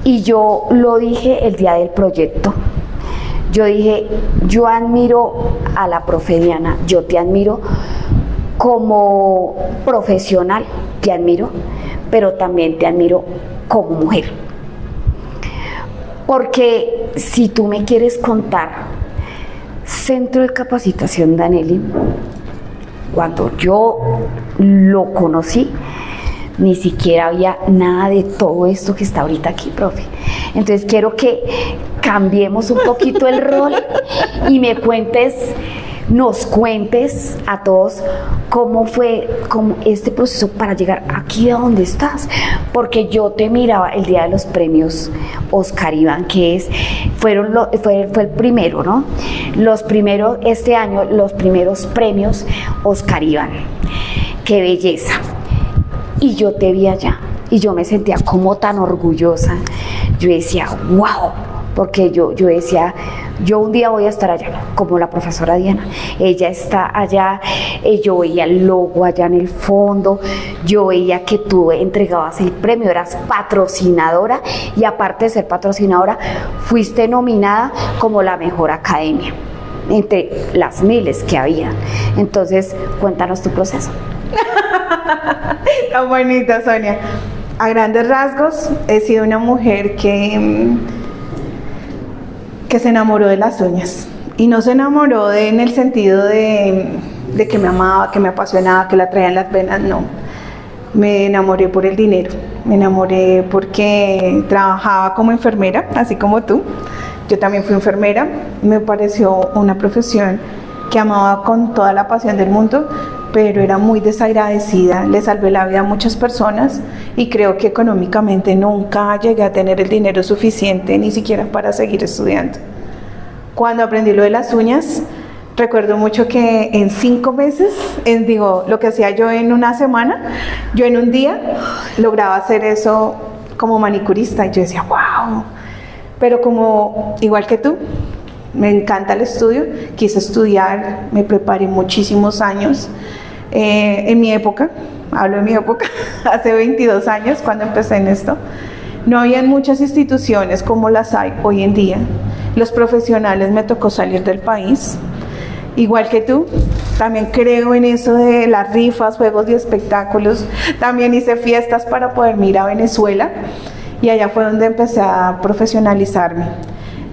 Y yo lo dije el día del proyecto. Yo dije, yo admiro a la profe Diana, yo te admiro como profesional, te admiro, pero también te admiro como mujer. Porque si tú me quieres contar, Centro de Capacitación Danelli, cuando yo lo conocí, ni siquiera había nada de todo esto que está ahorita aquí, profe. Entonces quiero que cambiemos un poquito el rol y nos cuentes a todos cómo fue este proceso para llegar aquí a donde estás, porque yo te miraba el día de los premios Oscar Iván, que fue el primero, ¿no? Este año, los primeros premios Oscar Iván. ¡Qué belleza! Y yo te vi allá y yo me sentía como tan orgullosa. Yo decía, wow, porque yo decía, yo un día voy a estar allá, como la profesora Diana. Ella está allá, yo veía el logo allá en el fondo, yo veía que tú entregabas el premio, eras patrocinadora, y aparte de ser patrocinadora, fuiste nominada como la mejor academia entre las miles que había. Entonces, cuéntanos tu proceso. Tan bonita, Sonia. A grandes rasgos, he sido una mujer que se enamoró de las uñas. Y no se enamoró en el sentido de que me amaba, que me apasionaba, que la traía en las venas, no. Me enamoré por el dinero. Me enamoré porque trabajaba como enfermera, así como tú. Yo también fui enfermera. Me pareció una profesión que amaba con toda la pasión del mundo, pero era muy desagradecida. Le salvé la vida a muchas personas y creo que económicamente nunca llegué a tener el dinero suficiente, ni siquiera para seguir estudiando. Cuando aprendí lo de las uñas, recuerdo mucho que en 5 meses, lo que hacía yo en una semana, yo en un día lograba hacer eso como manicurista, y yo decía, wow. Pero como igual que tú, me encanta el estudio, quise estudiar, me preparé muchísimos años. En mi época, hablo de mi época, hace 22 años cuando empecé en esto, no habían muchas instituciones como las hay hoy en día. Los profesionales me tocó salir del país. Igual que tú, también creo en eso de las rifas, juegos y espectáculos. También hice fiestas para poder ir a Venezuela, y allá fue donde empecé a profesionalizarme.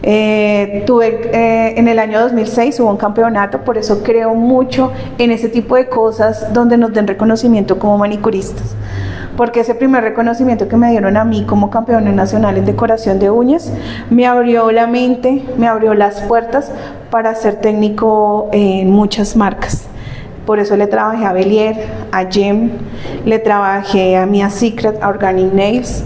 En el año 2006 hubo un campeonato, por eso creo mucho en ese tipo de cosas donde nos den reconocimiento como manicuristas, porque ese primer reconocimiento que me dieron a mí como campeona nacional en decoración de uñas me abrió la mente, me abrió las puertas para ser técnico en muchas marcas. Por eso le trabajé a Belier, a Gem, le trabajé a Mia Secret, a Organic Nails,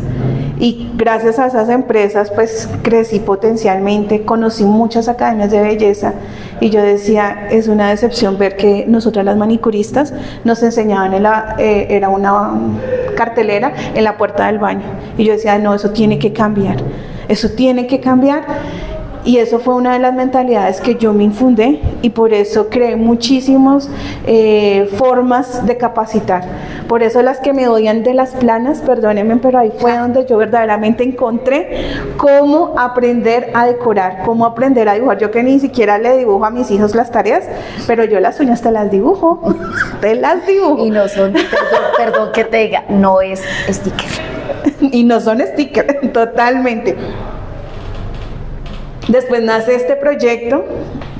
y gracias a esas empresas pues crecí potencialmente, conocí muchas academias de belleza y yo decía, es una decepción ver que nosotras las manicuristas nos enseñaban era una cartelera en la puerta del baño y yo decía, no, eso tiene que cambiar, eso tiene que cambiar. Y eso fue una de las mentalidades que yo me infundé y por eso creé muchísimas formas de capacitar. Por eso las que me odian de las planas, perdónenme, pero ahí fue donde yo verdaderamente encontré cómo aprender a decorar, cómo aprender a dibujar. Yo que ni siquiera le dibujo a mis hijos las tareas, pero yo las uñas te las dibujo, te las dibujo. Y no son, perdón que te diga, no es sticker. Y no son stickers, totalmente. Después nace este proyecto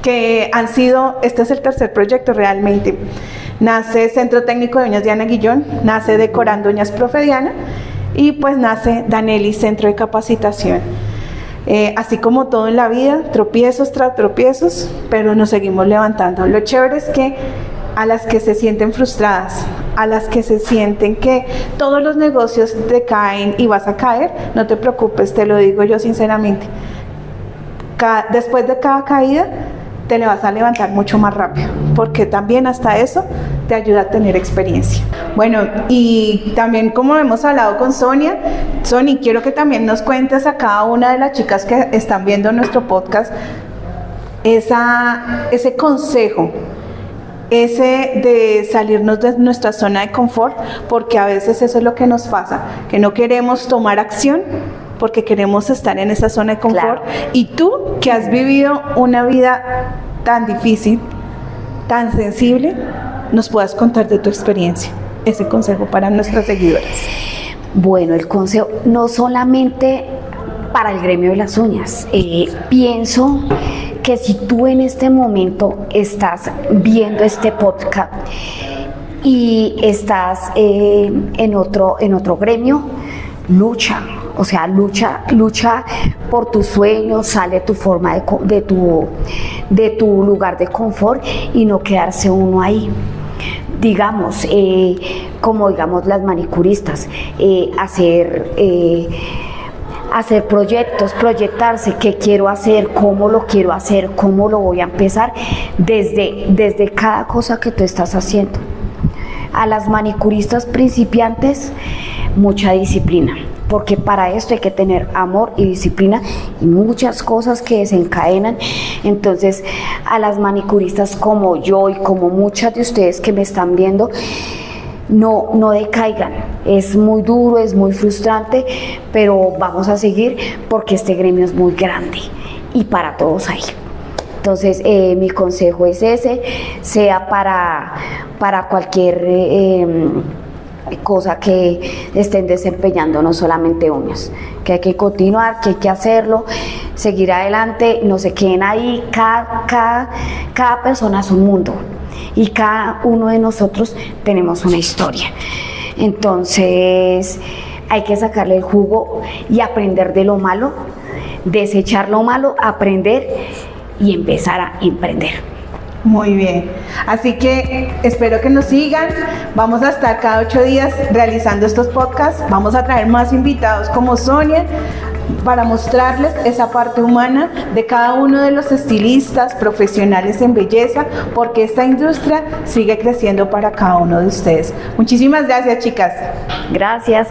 que este es el tercer proyecto realmente. Nace Centro Técnico de Uñas Diana Guillón, nace Decorando Uñas Profe Diana y pues nace Danelli Centro de Capacitación. Así como todo en la vida, tropiezos tras tropiezos, pero nos seguimos levantando. Lo chévere es que a las que se sienten frustradas, a las que se sienten que todos los negocios decaen y vas a caer, no te preocupes, te lo digo yo sinceramente. Después de cada caída te le vas a levantar mucho más rápido, porque también hasta eso te ayuda a tener experiencia. Bueno, y también como hemos hablado con Sonia, Sony, quiero que también nos cuentes a cada una de las chicas que están viendo nuestro podcast ese consejo, ese de salirnos de nuestra zona de confort, porque a veces eso es lo que nos pasa, que no queremos tomar acción porque queremos estar en esa zona de confort. Claro. Y tú, que has vivido una vida tan difícil, tan sensible, nos puedas contar de tu experiencia, ese consejo para nuestras seguidoras. Bueno, el consejo no solamente para el gremio de las uñas, pienso que si tú en este momento estás viendo este podcast y estás en otro gremio, lucha. O sea, lucha por tus sueños, sale tu forma de tu lugar de confort y no quedarse uno ahí. Digamos, como digamos las manicuristas, hacer proyectos, proyectarse, qué quiero hacer, cómo lo quiero hacer, cómo lo voy a empezar, desde cada cosa que tú estás haciendo. A las manicuristas principiantes, mucha disciplina, porque para esto hay que tener amor y disciplina y muchas cosas que desencadenan. Entonces, a las manicuristas como yo y como muchas de ustedes que me están viendo, no decaigan. Es muy duro, es muy frustrante, pero vamos a seguir porque este gremio es muy grande y para todos hay. Entonces, mi consejo es ese, sea para cualquier cosa que estén desempeñando, no solamente uñas, que hay que continuar, que hay que hacerlo, seguir adelante, no se queden ahí. Cada persona es un mundo y cada uno de nosotros tenemos una historia. Entonces hay que sacarle el jugo y aprender de lo malo, desechar lo malo, aprender y empezar a emprender. Muy bien, así que espero que nos sigan. Vamos a estar cada 8 días realizando estos podcasts. Vamos a traer más invitados como Sonia para mostrarles esa parte humana de cada uno de los estilistas profesionales en belleza, porque esta industria sigue creciendo para cada uno de ustedes. Muchísimas gracias, chicas. Gracias.